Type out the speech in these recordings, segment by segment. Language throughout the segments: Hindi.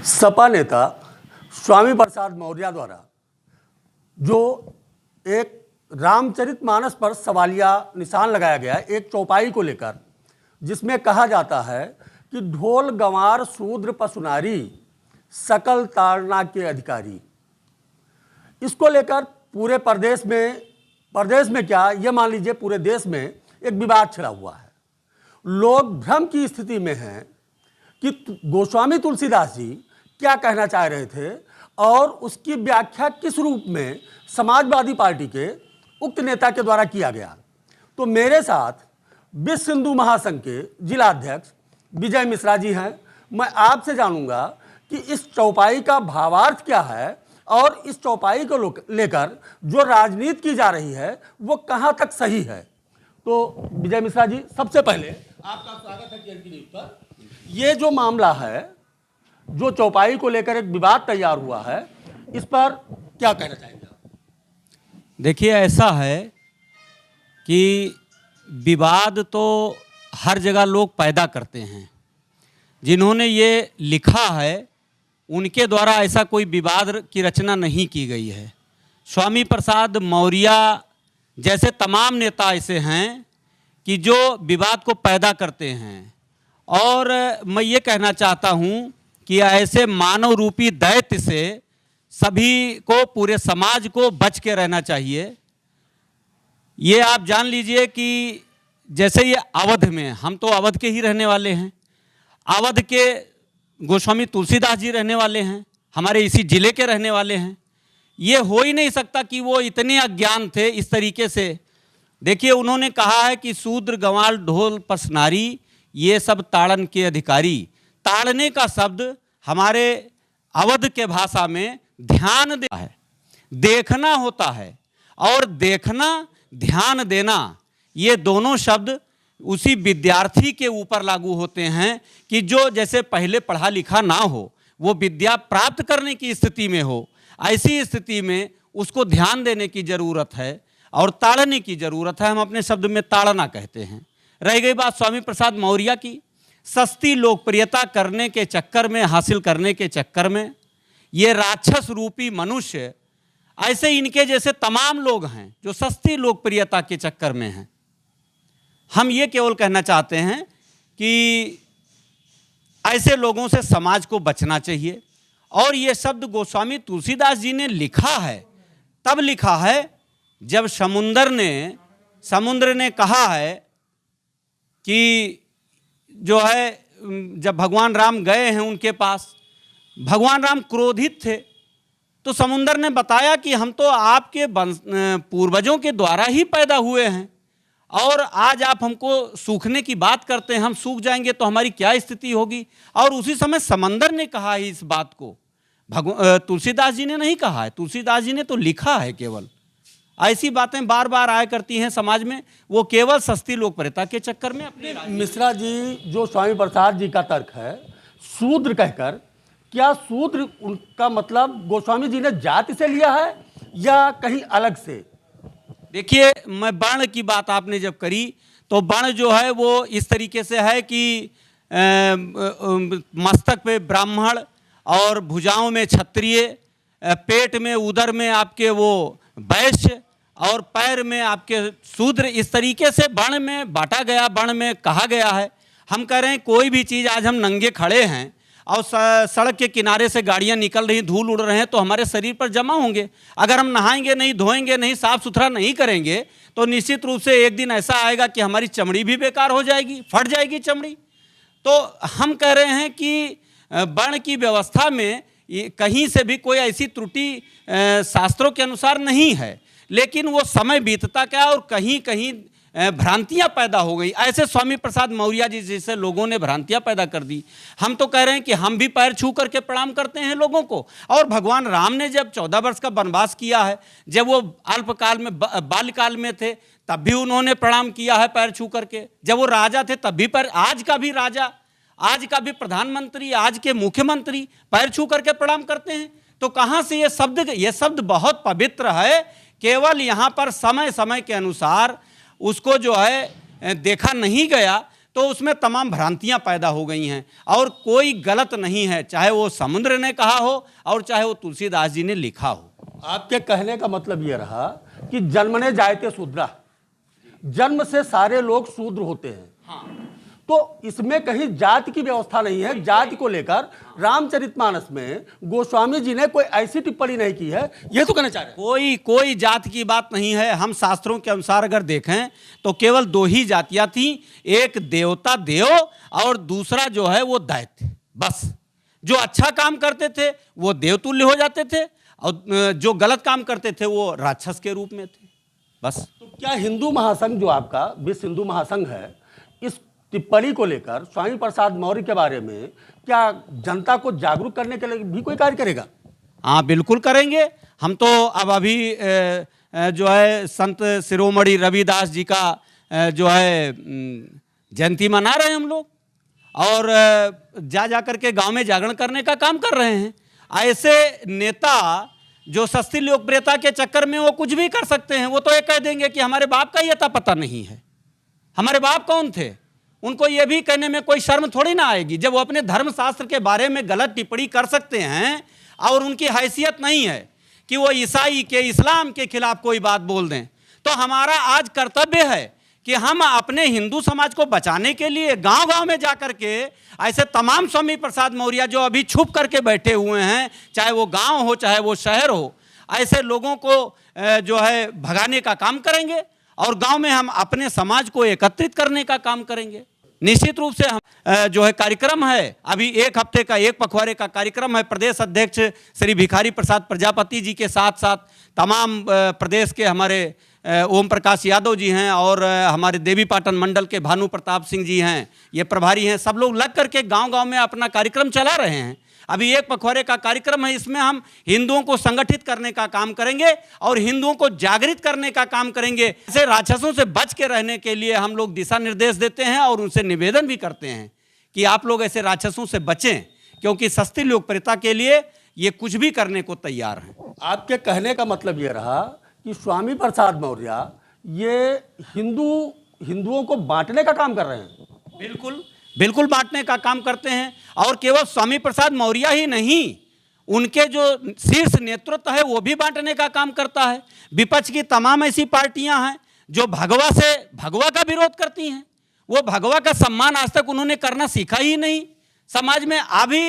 सपा नेता स्वामी प्रसाद मौर्य द्वारा जो एक रामचरितमानस पर सवालिया निशान लगाया गया एक चौपाई को लेकर, जिसमें कहा जाता है कि ढोल गंवार शूद्र पशुनारी सकल ताड़ना के अधिकारी। इसको लेकर पूरे प्रदेश में क्या, ये मान लीजिए पूरे देश में एक विवाद छिड़ा हुआ है। लोग भ्रम की स्थिति में हैं कि गोस्वामी तुलसीदास जी क्या कहना चाह रहे थे और उसकी व्याख्या किस रूप में समाजवादी पार्टी के उक्त नेता के द्वारा किया गया। तो मेरे साथ विश्व हिंदू महासंघ के जिला अध्यक्ष विजय मिश्रा जी हैं। मैं आपसे जानूंगा कि इस चौपाई का भावार्थ क्या है और इस चौपाई को लेकर जो राजनीति की जा रही है वो कहां तक सही है। तो विजय मिश्रा जी, सबसे पहले आपका स्वागत है केएनपी न्यूज़ पर। ये जो मामला है, जो चौपाई को लेकर एक विवाद तैयार हुआ है, इस पर क्या कहना चाहेंगे? देखिए, ऐसा है कि विवाद तो हर जगह लोग पैदा करते हैं। जिन्होंने ये लिखा है उनके द्वारा ऐसा कोई विवाद की रचना नहीं की गई है। स्वामी प्रसाद मौर्य जैसे तमाम नेता ऐसे हैं कि जो विवाद को पैदा करते हैं। और मैं ये कहना चाहता हूँ कि ऐसे मानव रूपी दैत्य से सभी को, पूरे समाज को बच के रहना चाहिए। ये आप जान लीजिए कि जैसे ये अवध में, हम तो अवध के ही रहने वाले हैं, अवध के गोस्वामी तुलसीदास जी रहने वाले हैं, हमारे इसी जिले के रहने वाले हैं। ये हो ही नहीं सकता कि वो इतने अज्ञान थे इस तरीके से। देखिए, उन्होंने कहा है कि शूद्र गंवार ढोल पसनारी ये सब ताड़न के अधिकारी। ताड़ने का शब्द हमारे अवध के भाषा में ध्यान देना है, देखना होता है। और देखना, ध्यान देना, ये दोनों शब्द उसी विद्यार्थी के ऊपर लागू होते हैं कि जो जैसे पहले पढ़ा लिखा ना हो, वो विद्या प्राप्त करने की स्थिति में हो। ऐसी स्थिति में उसको ध्यान देने की ज़रूरत है और ताड़ने की ज़रूरत है। हम अपने शब्द में ताड़ना कहते हैं। रह गई बात स्वामी प्रसाद मौर्य की, सस्ती लोकप्रियता करने के चक्कर में, हासिल करने के चक्कर में ये राक्षस रूपी मनुष्य, ऐसे इनके जैसे तमाम लोग हैं जो सस्ती लोकप्रियता के चक्कर में हैं। हम ये केवल कहना चाहते हैं कि ऐसे लोगों से समाज को बचना चाहिए। और ये शब्द गोस्वामी तुलसीदास जी ने लिखा है, तब लिखा है जब समुद्र ने कहा है कि जो है, जब भगवान राम गए हैं उनके पास, भगवान राम क्रोधित थे, तो समुद्र ने बताया कि हम तो आपके पूर्वजों के द्वारा ही पैदा हुए हैं और आज आप हमको सूखने की बात करते हैं, हम सूख जाएंगे तो हमारी क्या स्थिति होगी। और उसी समय समंदर ने कहा है इस बात को, तुलसीदास जी ने नहीं कहा है, तुलसीदास जी ने तो लिखा है। केवल ऐसी बातें बार बार आया करती हैं समाज में, वो केवल सस्ती लोकप्रियता के चक्कर में अपने। मिश्रा जी, जो स्वामी प्रसाद जी का तर्क है शूद्र कहकर, क्या शूद्र उनका मतलब गोस्वामी जी ने जाति से लिया है या कहीं अलग से? देखिए, मैं वर्ण की बात आपने जब करी तो वर्ण जो है वो इस तरीके से है कि मस्तक पे ब्राह्मण और भुजाओं में क्षत्रिय, पेट में, उदर में आपके वो वैश्य और पैर में आपके शूद्र। इस तरीके से वर्ण में बांटा गया, वर्ण में कहा गया है। हम कह रहे हैं कोई भी चीज़, आज हम नंगे खड़े हैं और सड़क के किनारे से गाड़ियां निकल रही, धूल उड़ रहे हैं, तो हमारे शरीर पर जमा होंगे। अगर हम नहाएंगे नहीं, धोएंगे नहीं, साफ सुथरा नहीं करेंगे तो निश्चित रूप से एक दिन ऐसा आएगा कि हमारी चमड़ी भी बेकार हो जाएगी, फट जाएगी चमड़ी। तो हम कह रहे हैं कि वर्ण की व्यवस्था में कहीं से भी कोई ऐसी त्रुटि शास्त्रों के अनुसार नहीं है, लेकिन वो समय बीतता क्या और कहीं कहीं भ्रांतियां पैदा हो गई। ऐसे स्वामी प्रसाद मौर्य जी जैसे लोगों ने भ्रांतियां पैदा कर दी। हम तो कह रहे हैं कि हम भी पैर छू करके प्रणाम करते हैं लोगों को। और भगवान राम ने जब 14 वर्ष का वनवास किया है, जब वो अल्पकाल में, बाल्यकाल में थे, तब भी उन्होंने प्रणाम किया है पैर छू करके। जब वो राजा थे तब भी पैर, आज का भी राजा, आज का भी प्रधानमंत्री, आज के मुख्यमंत्री पैर छू करके प्रणाम करते हैं। तो कहाँ से ये शब्द बहुत पवित्र है। केवल यहाँ पर समय समय के अनुसार उसको जो है देखा नहीं गया, तो उसमें तमाम भ्रांतियां पैदा हो गई हैं और कोई गलत नहीं है, चाहे वो समुद्र ने कहा हो और चाहे वो तुलसीदास जी ने लिखा हो। आपके कहने का मतलब यह रहा कि जन्मने जायते शूद्रा, जन्म से सारे लोग शूद्र होते हैं। हाँ। तो इसमें कहीं जाति की व्यवस्था नहीं है। जाति को लेकर रामचरितमानस में गोस्वामी जी ने कोई ऐसी टिप्पणी नहीं की है, यह तो कहना चाह रहे हैं। कोई जाति की बात नहीं है। हम शास्त्रों के अनुसार अगर देखें तो केवल दो ही जातियां थी, एक देवता देव और दूसरा जो है वो दैत्य। बस जो अच्छा काम करते थे वो देवतुल्य हो जाते थे और जो गलत काम करते थे वो राक्षस के रूप में थे। बस। तो क्या हिंदू महासंघ जो आपका विश्व हिंदू महासंघ है, इस टिप्पणी को लेकर स्वामी प्रसाद मौर्य के बारे में क्या जनता को जागरूक करने के लिए भी कोई कार्य करेगा? हाँ, बिल्कुल करेंगे। हम तो अब अभी जो है संत शिरोमणि रविदास जी का जो है जयंती मना रहे हैं हम लोग और जा करके गांव में जागरण करने का काम कर रहे हैं। ऐसे नेता जो सस्ती लोकप्रियता के चक्कर में वो कुछ भी कर सकते हैं। वो तो ये कह देंगे कि हमारे बाप का ही अता पता नहीं है। हमारे बाप कौन थे? उनको ये भी कहने में कोई शर्म थोड़ी ना आएगी जब वो अपने धर्मशास्त्र के बारे में गलत टिप्पणी कर सकते हैं और उनकी हैसियत नहीं है कि वो ईसाई के इस्लाम के खिलाफ कोई बात बोल दें। तो हमारा आज कर्तव्य है कि हम अपने हिंदू समाज को बचाने के लिए गांव-गांव में जाकर के ऐसे तमाम स्वामी प्रसाद मौर्य जो अभी छुप करके बैठे हुए हैं, चाहे वो गांव हो चाहे वो शहर हो, ऐसे लोगों को जो है भगाने का काम करेंगे और गांव में हम अपने समाज को एकत्रित करने का काम करेंगे। निश्चित रूप से हम जो है कार्यक्रम है, अभी एक हफ्ते का एक पखवाड़े का कार्यक्रम है। प्रदेश अध्यक्ष श्री भिखारी प्रसाद प्रजापति जी के साथ साथ तमाम प्रदेश के हमारे ओम प्रकाश यादव जी हैं और हमारे देवी पाटन मंडल के भानु प्रताप सिंह जी हैं, ये प्रभारी हैं। सब लोग लग करके गांव-गांव में अपना कार्यक्रम चला रहे हैं। अभी एक पखवाड़े का कार्यक्रम है, इसमें हम हिंदुओं को संगठित करने का काम करेंगे और हिंदुओं को जागृत करने का काम करेंगे। ऐसे राक्षसों से बच के रहने के लिए हम लोग दिशा निर्देश देते हैं और उनसे निवेदन भी करते हैं कि आप लोग ऐसे राक्षसों से बचें, क्योंकि सस्ती लोकप्रियता के लिए ये कुछ भी करने को तैयार हैं। आपके कहने का मतलब ये रहा कि स्वामी प्रसाद मौर्य ये हिंदुओं को बांटने का काम कर रहे हैं। बिल्कुल बांटने का काम करते हैं और केवल स्वामी प्रसाद मौर्य ही नहीं, उनके जो शीर्ष नेतृत्व है वो भी बांटने का काम करता है। विपक्ष की तमाम ऐसी पार्टियां हैं जो भगवा का विरोध करती हैं। वो भगवा का सम्मान आज तक उन्होंने करना सीखा ही नहीं समाज में। अभी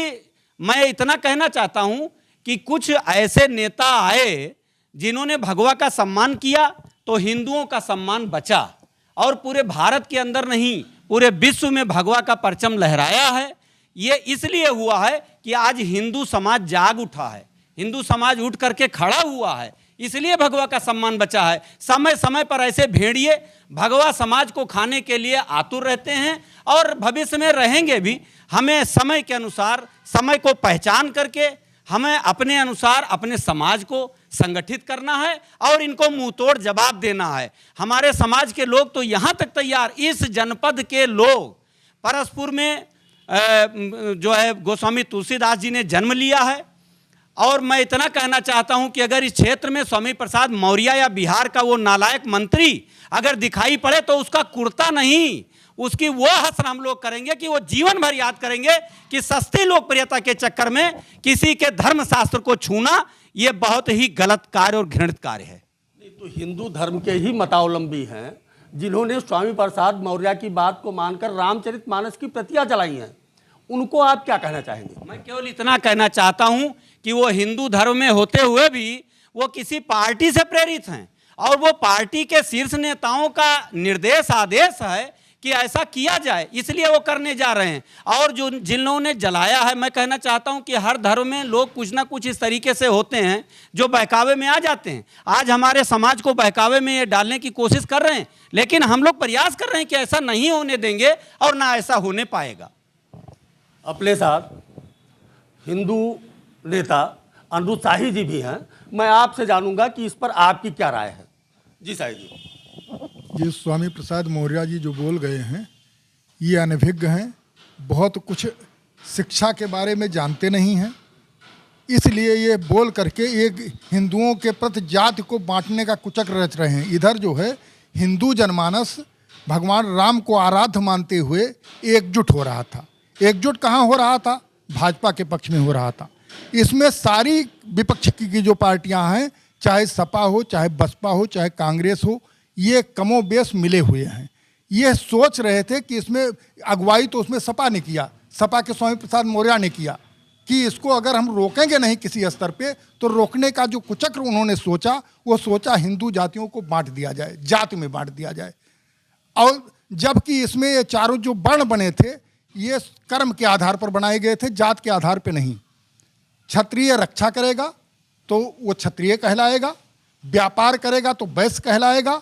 मैं इतना कहना चाहता हूं कि कुछ ऐसे नेता आए जिन्होंने भगवा का सम्मान किया तो हिंदुओं का सम्मान बचा और पूरे भारत के अंदर नहीं पूरे विश्व में भगवा का परचम लहराया है। ये इसलिए हुआ है कि आज हिंदू समाज जाग उठा है, हिंदू समाज उठ करके खड़ा हुआ है, इसलिए भगवा का सम्मान बचा है। समय समय पर ऐसे भेड़िए भगवा समाज को खाने के लिए आतुर रहते हैं और भविष्य में रहेंगे भी। हमें समय के अनुसार समय को पहचान करके हमें अपने अनुसार अपने समाज को संगठित करना है और इनको मुंहतोड़ जवाब देना है। हमारे समाज के लोग तो यहाँ तक तैयार, इस जनपद के लोग परसपुर में जो है गोस्वामी तुलसीदास जी ने जन्म लिया है और मैं इतना कहना चाहता हूँ कि अगर इस क्षेत्र में स्वामी प्रसाद मौर्य या बिहार का वो नालायक मंत्री अगर दिखाई पड़े तो उसका कुर्ता नहीं, उसकी वो हसर हम लोग करेंगे कि वो जीवन भर याद करेंगे कि सस्ती लोकप्रियता के चक्कर में किसी के धर्मशास्त्र को छूना ये बहुत ही गलत कार्य और घृणित कार्य है। नहीं तो हिंदू धर्म के ही मतावलंबी हैं जिन्होंने स्वामी प्रसाद मौर्य की बात को मानकर रामचरितमानस की प्रतियां चलाई हैं, उनको आप क्या कहना चाहेंगे? मैं केवल इतना कहना चाहता हूं कि वो हिंदू धर्म में होते हुए भी वो किसी पार्टी से प्रेरित हैं और वो पार्टी के शीर्ष नेताओं का निर्देश आदेश है कि ऐसा किया जाए, इसलिए वो करने जा रहे हैं। और जो जिन लोगों ने जलाया है, मैं कहना चाहता हूं कि हर धर्म में लोग कुछ ना कुछ इस तरीके से होते हैं जो बहकावे में आ जाते हैं। आज हमारे समाज को बहकावे में ये डालने की कोशिश कर रहे हैं, लेकिन हम लोग प्रयास कर रहे हैं कि ऐसा नहीं होने देंगे और ना ऐसा होने पाएगा। अपने साथ हिंदू नेता अनिरुद्ध शाही जी भी हैं, मैं आपसे जानूंगा कि इस पर आपकी क्या राय है। जी शाही जी। ये स्वामी प्रसाद मौर्य जी जो बोल गए हैं ये अनभिज्ञ हैं, बहुत कुछ शिक्षा के बारे में जानते नहीं हैं, इसलिए ये बोल करके एक हिंदुओं के प्रति जाति को बांटने का कुचक्र रच रहे हैं। इधर जो है हिंदू जनमानस भगवान राम को आराध्य मानते हुए एकजुट हो रहा था। एकजुट कहाँ हो रहा था? भाजपा के पक्ष में हो रहा था। इसमें सारी विपक्ष की जो पार्टियां हैं, चाहे सपा हो, चाहे बसपा हो, चाहे कांग्रेस हो, ये कमोबेश मिले हुए हैं। ये सोच रहे थे कि इसमें अगुवाई तो उसमें सपा ने किया, सपा के स्वामी प्रसाद मौर्य ने किया कि इसको अगर हम रोकेंगे नहीं किसी स्तर पे, तो रोकने का जो कुचक्र उन्होंने सोचा, वो सोचा हिंदू जातियों को बांट दिया जाए, जाति में बांट दिया जाए। और जबकि इसमें ये चारों जो वर्ण बने थे, ये कर्म के आधार पर बनाए गए थे, जात के आधार पर नहीं। क्षत्रिय रक्षा करेगा तो वो क्षत्रिय कहलाएगा, व्यापार करेगा तो वैश्य कहलाएगा,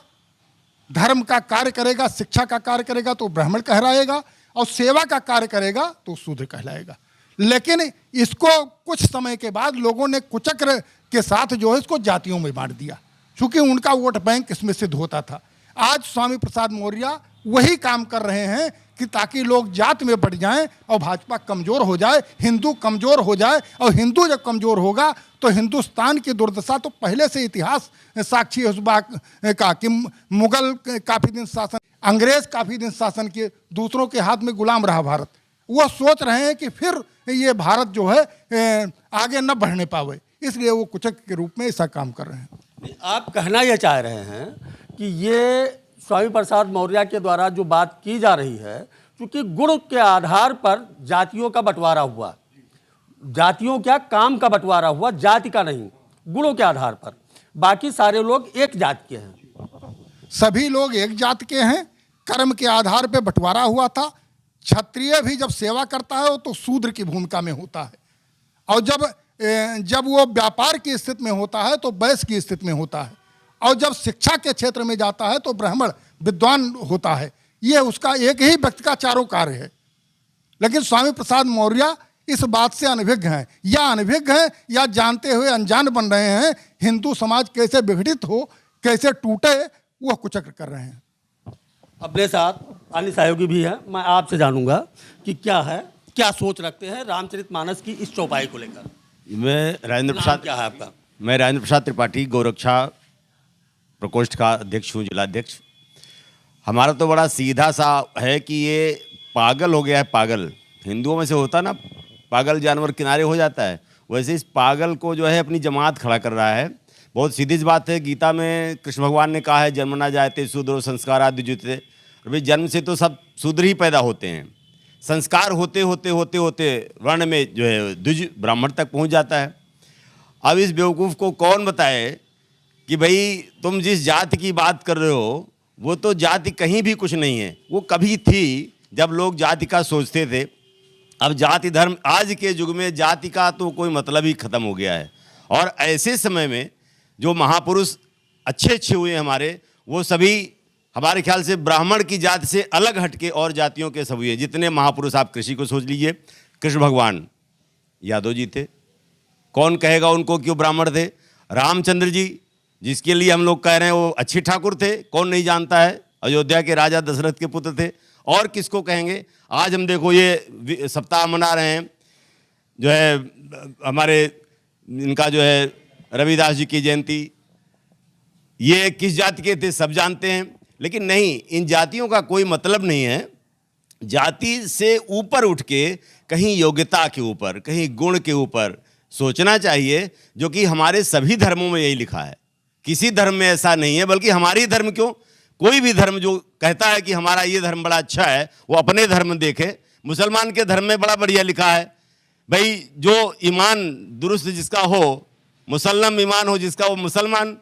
धर्म का कार्य करेगा, शिक्षा का कार्य करेगा तो ब्राह्मण कहलाएगा, और सेवा का कार्य करेगा तो शूद्र कहलाएगा। लेकिन इसको कुछ समय के बाद लोगों ने कुचक्र के साथ जो है इसको जातियों में बांट दिया, क्योंकि उनका वोट बैंक इसमें सिद्ध होता था। आज स्वामी प्रसाद मौर्य वही काम कर रहे हैं कि ताकि लोग जात में बढ़ जाएं और भाजपा कमज़ोर हो जाए, हिंदू कमज़ोर हो जाए। और हिंदू जब कमज़ोर होगा तो हिंदुस्तान की दुर्दशा तो पहले से इतिहास साक्षी है उस बात का कि मुगल काफ़ी दिन शासन, अंग्रेज़ काफ़ी दिन शासन किए, दूसरों के हाथ में गुलाम रहा भारत। वो सोच रहे हैं कि फिर ये भारत जो है आगे न बढ़ने पावे, इसलिए वो कुचक के रूप में ऐसा काम कर रहे हैं। आप कहना यह चाह रहे हैं कि ये स्वामी प्रसाद मौर्य के द्वारा जो बात की जा रही है, क्योंकि गुण के आधार पर जातियों का बंटवारा हुआ, जातियों क्या काम का बंटवारा हुआ, जाति का नहीं, गुणों के आधार पर बाकी सारे लोग एक जात के हैं। सभी लोग एक जात के हैं, कर्म के आधार पर बंटवारा हुआ था। क्षत्रिय भी जब सेवा करता है तो शूद्र की भूमिका में होता है, और जब वो व्यापार की स्थिति में होता है तो वैश्य की स्थिति में होता है, और जब शिक्षा के क्षेत्र में जाता है तो ब्राह्मण विद्वान होता है। ये उसका एक ही व्यक्ति का चारों कार्य है। लेकिन स्वामी प्रसाद मौर्य इस बात से अनभिज्ञ हैं, या जानते हुए अनजान बन रहे हैं। हिंदू समाज कैसे विघटित हो, कैसे टूटे, वह कुचक्र कर रहे हैं। अपने साथ अन्य सहयोगी भी हैं, मैं आपसे जानूंगा कि क्या सोच रखते हैं रामचरितमानस की इस चौपाई को लेकर। मैं राजेंद्र प्रसाद, क्या है आपका? मैं राजेंद्र प्रसाद त्रिपाठी, गौरक्षा प्रकोष्ठ का अध्यक्ष हूँ, जिलाध्यक्ष। हमारा तो बड़ा सीधा सा है कि ये पागल हो गया है। पागल हिंदुओं में से होता ना, पागल जानवर किनारे हो जाता है, वैसे इस पागल को जो है अपनी जमात खड़ा कर रहा है। बहुत सीधी सी बात है। गीता में कृष्ण भगवान ने कहा है, जन्म ना जायते शूद्रो संस्कारा द्विजुते। भाई जन्म से तो सब शूद्र ही पैदा होते हैं, संस्कार होते होते होते होते वर्ण में जो है द्विज ब्राह्मण तक पहुंच जाता है। अब इस बेवकूफ़ को कौन बताए कि भाई तुम जिस जाति की बात कर रहे हो वो तो जाति कहीं भी कुछ नहीं है। वो कभी थी जब लोग जाति का सोचते थे। अब जाति धर्म, आज के युग में जाति का तो कोई मतलब ही ख़त्म हो गया है। और ऐसे समय में जो महापुरुष अच्छे हुए हमारे, वो सभी हमारे ख्याल से ब्राह्मण की जाति से अलग हटके और जातियों के सब हुए। जितने महापुरुष, आप कृषि को सोच लीजिए, कृष्ण भगवान यादव जी थे, कौन कहेगा उनको क्यों ब्राह्मण थे। रामचंद्र जी, जिसके लिए हम लोग कह रहे हैं वो अच्छे ठाकुर थे, कौन नहीं जानता है, अयोध्या के राजा दशरथ के पुत्र थे। और किसको कहेंगे। आज हम देखो ये सप्ताह मना रहे हैं, जो है हमारे इनका जो है रविदास जी की जयंती, ये किस जाति के थे सब जानते हैं। लेकिन नहीं, इन जातियों का कोई मतलब नहीं है। जाति से ऊपर उठ के कहीं योग्यता के ऊपर, कहीं गुण के ऊपर सोचना चाहिए, जो कि हमारे सभी धर्मों में यही लिखा है। किसी धर्म में ऐसा नहीं है, बल्कि हमारी धर्म क्यों, कोई भी धर्म जो कहता है कि हमारा ये धर्म बड़ा अच्छा है, वो अपने धर्म देखे। मुसलमान के धर्म में बड़ा बढ़िया लिखा है, भाई जो ईमान दुरुस्त जिसका हो, मुसल्लम ईमान हो जिसका, वो मुसलमान।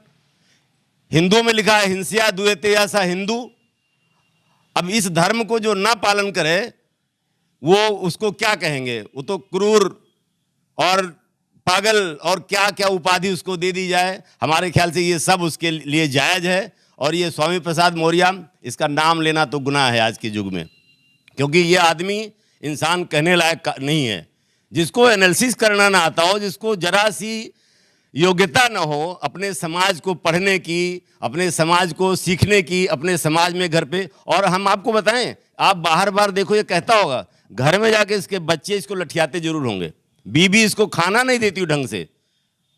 हिंदू में लिखा है हिंसिया दुएते ऐसा हिंदू। अब इस धर्म को जो ना पालन करे वो उसको क्या कहेंगे, वो तो क्रूर और पागल और क्या क्या उपाधि उसको दे दी जाए। हमारे ख्याल से ये सब उसके लिए जायज़ है। और ये स्वामी प्रसाद मौर्य, इसका नाम लेना तो गुनाह है आज के युग में, क्योंकि ये आदमी इंसान कहने लायक नहीं है। जिसको एनालिसिस करना ना आता हो, जिसको जरा सी योग्यता न हो अपने समाज को पढ़ने की, अपने समाज को सीखने की, अपने समाज में घर पे। और हम आपको बताएं, आप बाहर बार देखो, ये कहता होगा घर में जाके इसके बच्चे इसको लठियाते जरूर होंगे, बीबी इसको खाना नहीं देती ढंग से।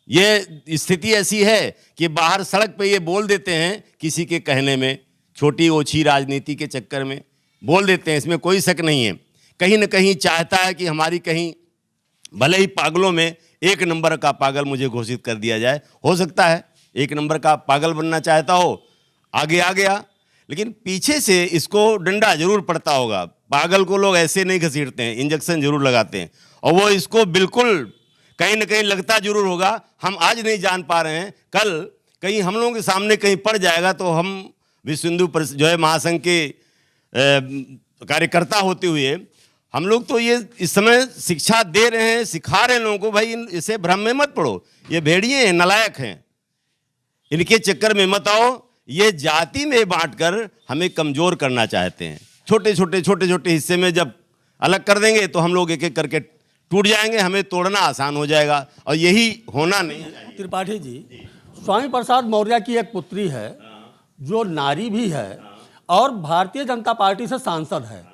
ये स्थिति ऐसी है कि बाहर सड़क पे ये बोल देते हैं किसी के कहने में, छोटी ओछी राजनीति के चक्कर में बोल देते हैं, इसमें कोई शक नहीं है। कहीं न कहीं चाहता है कि हमारी कहीं भले ही पागलों में एक नंबर का पागल मुझे घोषित कर दिया जाए। हो सकता है एक नंबर का पागल बनना चाहता हो, आगे आ गया, लेकिन पीछे से इसको डंडा जरूर पड़ता होगा। पागल को लोग ऐसे नहीं घसीटते हैं, इंजेक्शन जरूर लगाते हैं, और वो इसको बिल्कुल कहीं ना कहीं लगता जरूर होगा। हम आज नहीं जान पा रहे हैं, कल कहीं हम लोगों के सामने कहीं पड़ जाएगा तो हम विश्व हिंदू जो है महासंघ के कार्यकर्ता होते हुए हम लोग तो ये इस समय शिक्षा दे रहे हैं, सिखा रहे हैं लोगों को, भाई इसे भ्रम में मत पड़ो, ये भेड़िए हैं, नालायक हैं, इनके चक्कर में मत आओ। ये जाति में बांटकर हमें कमजोर करना चाहते हैं। छोटे छोटे हिस्से में जब अलग कर देंगे तो हम लोग एक एक करके टूट जाएंगे, हमें तोड़ना आसान हो जाएगा, और यही होना नहीं चाहिए। त्रिपाठी जी, स्वामी प्रसाद मौर्य की एक पुत्री है जो नारी भी है और भारतीय जनता पार्टी से सांसद है,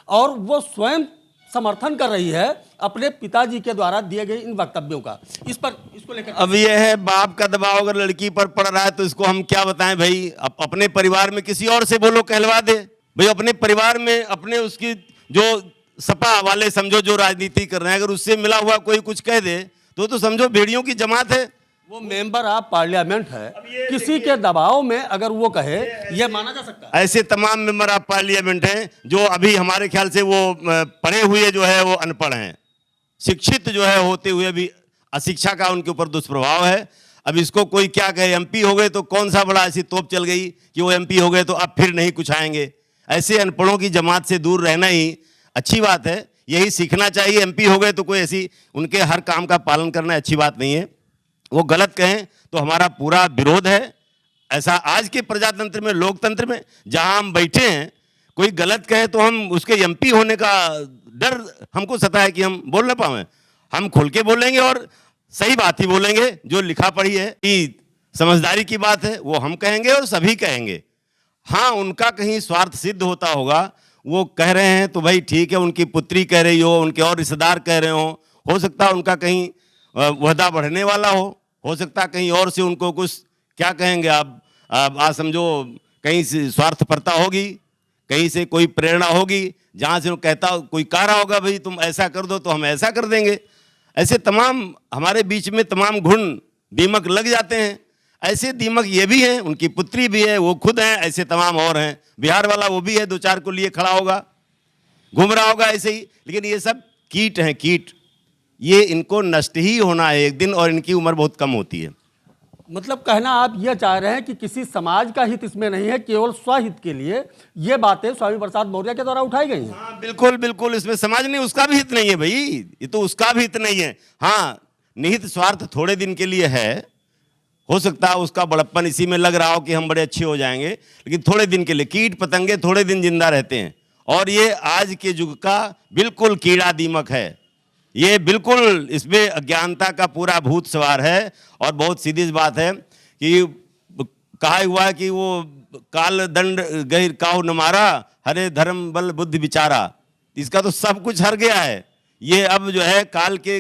और वो स्वयं समर्थन कर रही है अपने पिताजी के द्वारा दिए गए इन वक्तव्यों का। इसको लेकर अब यह है बाप का दबाव अगर लड़की पर पड़ रहा है तो इसको हम क्या बताएं भाई। अपने परिवार में किसी और से बोलो, कहलवा दे भाई। अपने परिवार में अपने उसकी जो सपा वाले समझो जो राजनीति कर रहे हैं, अगर उससे मिला हुआ कोई कुछ कह दे तो समझो भेड़ियों की जमात है। वो मेंबर ऑफ पार्लियामेंट है, किसी के दबाव में अगर वो कहे यह माना जा सकता है। ऐसे तमाम मेंबर ऑफ पार्लियामेंट हैं जो अभी हमारे ख्याल से वो पढ़े हुए जो है वो अनपढ़ हैं, शिक्षित जो है होते हुए भी अशिक्षा का उनके ऊपर दुष्प्रभाव है। अब इसको कोई क्या कहे, एमपी हो गए तो कौन सा बड़ा ऐसी तोप चल गई कि वो एमपी हो गए तो अब फिर नहीं कुछ आएंगे। ऐसे अनपढ़ों की जमात से दूर रहना ही अच्छी बात है, यही सीखना चाहिए। एमपी हो गए तो कोई ऐसी उनके हर काम का पालन करना अच्छी बात नहीं है। वो गलत कहें तो हमारा पूरा विरोध है। ऐसा आज के प्रजातंत्र में, लोकतंत्र में जहां हम बैठे हैं, कोई गलत कहे तो हम उसके एमपी होने का डर हमको सता है कि हम बोल ना पाएं। हम खुल के बोलेंगे और सही बात ही बोलेंगे, जो लिखा पढ़ी है कि समझदारी की बात है वो हम कहेंगे और सभी कहेंगे। हाँ, उनका कहीं स्वार्थ सिद्ध होता होगा, वो कह रहे हैं तो भाई ठीक है, उनकी पुत्री कह रही हो, उनके और रिश्तेदार कह रहे हो सकता है उनका कहीं वहदा बढ़ने वाला हो सकता है कहीं और से उनको कुछ क्या कहेंगे आप आज समझो कहीं से स्वार्थपरता होगी, कहीं से कोई प्रेरणा होगी, जहाँ से वो कहता कोई कह रहा होगा भाई तुम ऐसा कर दो तो हम ऐसा कर देंगे। ऐसे तमाम हमारे बीच में तमाम घुन दीमक लग जाते हैं। ऐसे दीमक ये भी हैं, उनकी पुत्री भी है, वो खुद हैं, ऐसे तमाम और हैं। बिहार वाला वो भी है, दो चार को लिए खड़ा होगा, घूम रहा होगा ऐसे ही। लेकिन ये सब कीट हैं, कीट। ये इनको नष्ट ही होना है एक दिन, और इनकी उम्र बहुत कम होती है। मतलब कहना आप यह चाह रहे हैं कि किसी समाज का हित इसमें नहीं है, केवल स्वहित के लिए ये बातें स्वामी प्रसाद मौर्य के द्वारा उठाई गई हैं। हाँ, बिल्कुल बिल्कुल, इसमें समाज नहीं, उसका भी हित नहीं है भाई, ये तो उसका भी हित नहीं है। हाँ, निहित स्वार्थ थोड़े दिन के लिए है, हो सकता है उसका बड़प्पन इसी में लग रहा हो कि हम बड़े अच्छे हो जाएंगे, लेकिन थोड़े दिन के लिए। कीट पतंगे थोड़े दिन जिंदा रहते हैं, और ये आज के युग का बिल्कुल कीड़ा दीमक है। ये बिल्कुल इसमें अज्ञानता का पूरा भूत सवार है। और बहुत सीधी सी बात है कि कहा हुआ है कि वो काल दंड गहिर काहू न मारा, हरे धर्म बल बुद्धि विचारा। इसका तो सब कुछ हर गया है। ये अब जो है काल के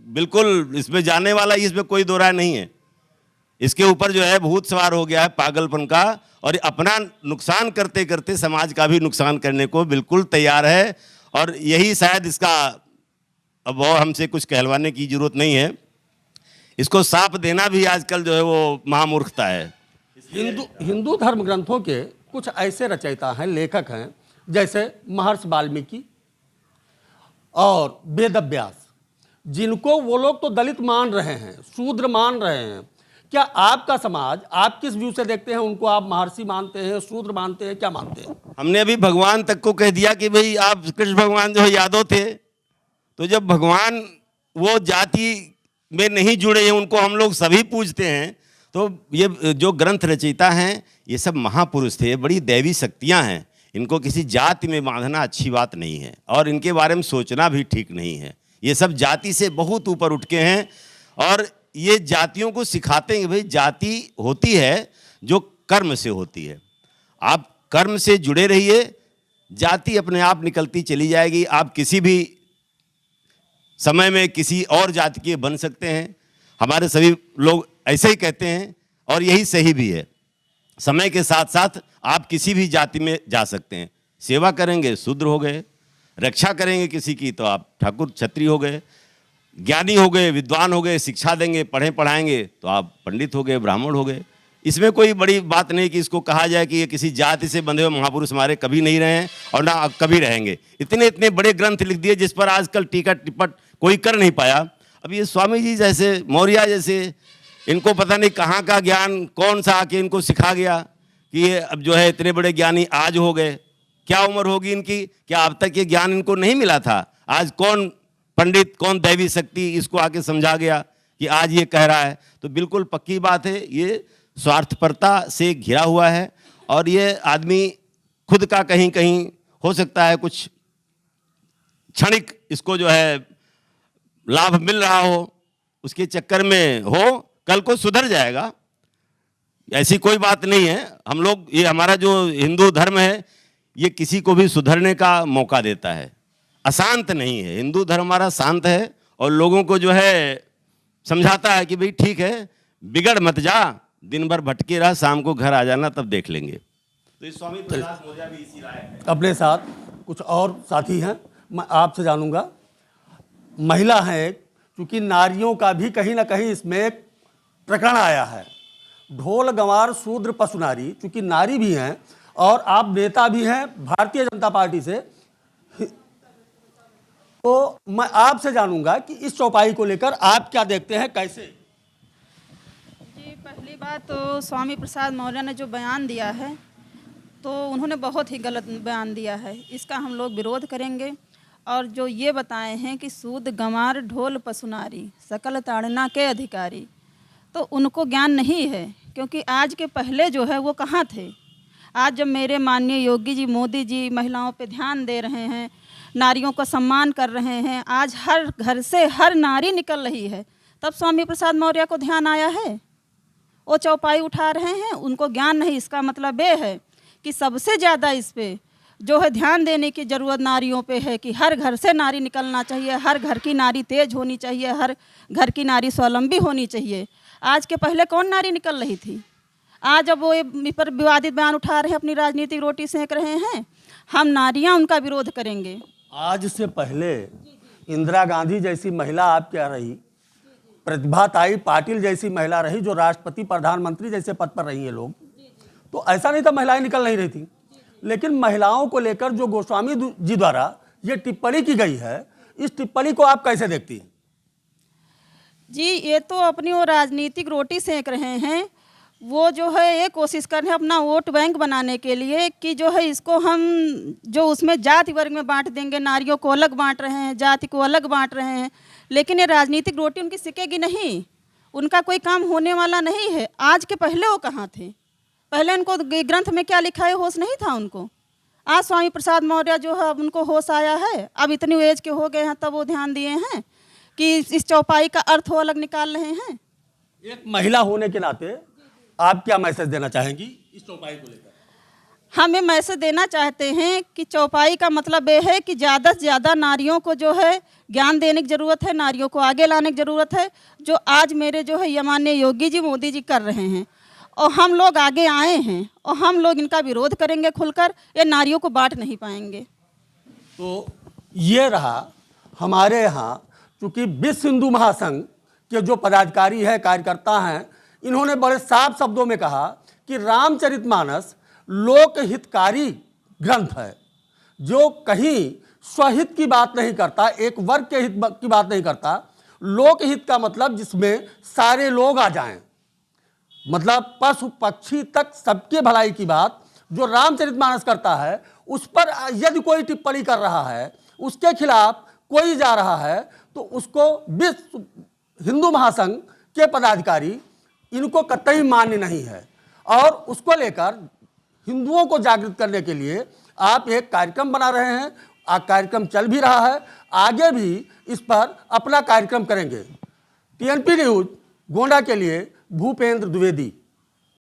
बिल्कुल इसमें जाने वाला, इसमें कोई दो राय नहीं है। इसके ऊपर जो है भूत सवार हो गया है पागलपन का, और अपना नुकसान करते करते समाज का भी नुकसान करने को बिल्कुल तैयार है। और यही शायद इसका, अब वो हमसे कुछ कहलवाने की जरूरत नहीं है, इसको साफ देना भी आजकल जो है वो महामूर्खता है। हिंदू धर्म ग्रंथों के कुछ ऐसे रचयिता हैं, लेखक हैं, जैसे महर्षि वाल्मीकि और वेदव्यास, जिनको वो लोग तो दलित मान रहे हैं, शूद्र मान रहे हैं। क्या आपका समाज, आप किस व्यू से देखते हैं उनको? आप महर्षि मानते हैं, शूद्र मानते हैं, क्या मानते हैं? हमने अभी भगवान तक को कह दिया कि भाई आप कृष्ण भगवान जो है यादव थे, तो जब भगवान वो जाति में नहीं जुड़े हैं, उनको हम लोग सभी पूजते हैं, तो ये जो ग्रंथ रचयिता हैं ये सब महापुरुष थे, बड़ी दैवी शक्तियां हैं। इनको किसी जाति में बांधना अच्छी बात नहीं है, और इनके बारे में सोचना भी ठीक नहीं है। ये सब जाति से बहुत ऊपर उठ के हैं, और ये जातियों को सिखाते हैं कि भाई जाति होती है जो कर्म से होती है। आप कर्म से जुड़े रहिए, जाति अपने आप निकलती चली जाएगी। आप किसी भी समय में किसी और जाति के बन सकते हैं। हमारे सभी लोग ऐसे ही कहते हैं, और यही सही भी है। समय के साथ साथ आप किसी भी जाति में जा सकते हैं। सेवा करेंगे शूद्र हो गए, रक्षा करेंगे किसी की तो आप ठाकुर क्षत्रिय हो गए, ज्ञानी हो गए, विद्वान हो गए, शिक्षा देंगे, पढ़े पढ़ाएंगे तो आप पंडित हो गए, ब्राह्मण हो गए। इसमें कोई बड़ी बात नहीं कि इसको कहा जाए कि ये किसी जाति से बंधे हुए महापुरुष हमारे कभी नहीं रहे हैं और ना अब कभी रहेंगे। इतने इतने बड़े ग्रंथ लिख दिए जिस पर आजकल टीका टिप्पट कोई कर नहीं पाया। अब ये स्वामी जी जैसे, मौर्य जैसे, इनको पता नहीं कहाँ का ज्ञान कौन सा आके इनको सिखा गया कि ये अब जो है इतने बड़े ज्ञानी आज हो गए। क्या उम्र होगी इनकी, क्या अब तक ये ज्ञान इनको नहीं मिला था? आज कौन पंडित, कौन दैवी शक्ति इसको आके समझा गया कि आज ये कह रहा है? तो बिल्कुल पक्की बात है, ये स्वार्थपरता से घिरा हुआ है और ये आदमी खुद का कहीं कहीं हो सकता है कुछ क्षणिक इसको जो है लाभ मिल रहा हो, उसके चक्कर में हो, कल को सुधर जाएगा, ऐसी कोई बात नहीं है। हम लोग, ये हमारा जो हिंदू धर्म है ये किसी को भी सुधरने का मौका देता है, अशांत नहीं है। हिंदू धर्म हमारा शांत है और लोगों को जो है समझाता है कि भाई ठीक है, बिगड़ मत जा, दिन भर भटके रहा, शाम को घर आ जाना, तब देख लेंगे। तो इस स्वामी प्रसाद मौर्य भी इसी राय है। अपने साथ कुछ और साथी हैं, मैं आपसे जानूंगा। महिला हैं, क्योंकि नारियों का भी कहीं ना कहीं इसमें एक प्रकरण आया है। ढोल गंवार शूद्र पशु नारी, चूंकि नारी भी हैं और आप नेता भी हैं भारतीय जनता पार्टी से, तो मैं आपसे जानूंगा कि इस चौपाई को लेकर आप क्या देखते हैं, कैसे? जी, पहली बात तो स्वामी प्रसाद मौर्य ने जो बयान दिया है तो उन्होंने बहुत ही गलत बयान दिया है। इसका हम लोग विरोध करेंगे। और जो ये बताए हैं कि सूद गंवार ढोल पशु नारी सकल ताड़ना के अधिकारी, तो उनको ज्ञान नहीं है, क्योंकि आज के पहले जो है वो कहाँ थे। आज जब मेरे माननीय योगी जी, मोदी जी महिलाओं पे ध्यान दे रहे हैं, नारियों का सम्मान कर रहे हैं, आज हर घर से हर नारी निकल रही है, तब स्वामी प्रसाद मौर्य को ध्यान आया है, वो चौपाई उठा रहे हैं, उनको ज्ञान नहीं। इसका मतलब ये है कि सबसे ज़्यादा इस पे जो है ध्यान देने की ज़रूरत नारियों पे है कि हर घर से नारी निकलना चाहिए, हर घर की नारी तेज होनी चाहिए, हर घर की नारी स्वावलंबी होनी चाहिए। आज के पहले कौन नारी निकल रही थी? आज अब वो इस पर विवादित बयान उठा रहे हैं, अपनी राजनीतिक रोटी सेंक रहे हैं। हम नारियां उनका विरोध करेंगे। आज से पहले इंदिरा गांधी जैसी महिला आप क्या रही, प्रतिभाताई पाटिल जैसी महिला रही, जो राष्ट्रपति प्रधानमंत्री जैसे पद पर रही है लोग, तो ऐसा नहीं था महिलाएं निकल नहीं रही थी। लेकिन महिलाओं को लेकर जो गोस्वामी जी द्वारा ये टिप्पणी की गई है, इस टिप्पणी को आप कैसे देखती हैं? जी, ये तो अपनी वो राजनीतिक रोटी सेंक रहे हैं। वो जो है ये कोशिश कर रहे हैं अपना वोट बैंक बनाने के लिए कि जो है इसको हम जो उसमें जाति वर्ग में बांट देंगे, नारियों को अलग बांट रहे हैं, जाति को अलग बांट रहे हैं। लेकिन ये राजनीतिक रोटी उनकी सिकेगी नहीं, उनका कोई काम होने वाला नहीं है। आज के पहले वो कहाँ थे? पहले उनको ग्रंथ में क्या लिखा है होश नहीं था उनको। आज स्वामी प्रसाद मौर्य जो है अब उनको होश आया है, अब इतनी एज के हो गए हैं, तब वो ध्यान दिए हैं कि इस चौपाई का अर्थ वो अलग निकाल रहे हैं। एक महिला होने के नाते आप क्या मैसेज देना चाहेंगी इस चौपाई को लेकर? हम ये मैसेज देना चाहते हैं कि चौपाई का मतलब ये है कि ज़्यादा से ज़्यादा नारियों को जो है ज्ञान देने की ज़रूरत है, नारियों को आगे लाने की ज़रूरत है, जो आज मेरे जो है माननीय योगी जी, मोदी जी कर रहे हैं। और हम लोग आगे आए हैं और हम लोग इनका विरोध करेंगे खुलकर। ये नारियों को बांट नहीं पाएंगे। तो ये रहा हमारे यहाँ, चूँकि विश्व हिंदू महासंघ के जो पदाधिकारी है, कार्यकर्ता हैं, इन्होंने बड़े साफ शब्दों में कहा कि रामचरितमानस लोक हितकारी ग्रंथ है, जो कहीं स्वहित की बात नहीं करता, एक वर्ग के हित की बात नहीं करता। लोकहित का मतलब जिसमें सारे लोग आ जाएं, मतलब पशु पक्षी तक सबके भलाई की बात जो रामचरितमानस करता है, उस पर यदि कोई टिप्पणी कर रहा है, उसके खिलाफ कोई जा रहा है, तो उसको विश्व हिंदू महासंघ के पदाधिकारी इनको कतई मान्य नहीं है। और उसको लेकर हिंदुओं को जागृत करने के लिए आप एक कार्यक्रम बना रहे हैं, कार्यक्रम चल भी रहा है, आगे भी इस पर अपना कार्यक्रम करेंगे। TNP न्यूज़ गोंडा के लिए भूपेंद्र द्विवेदी।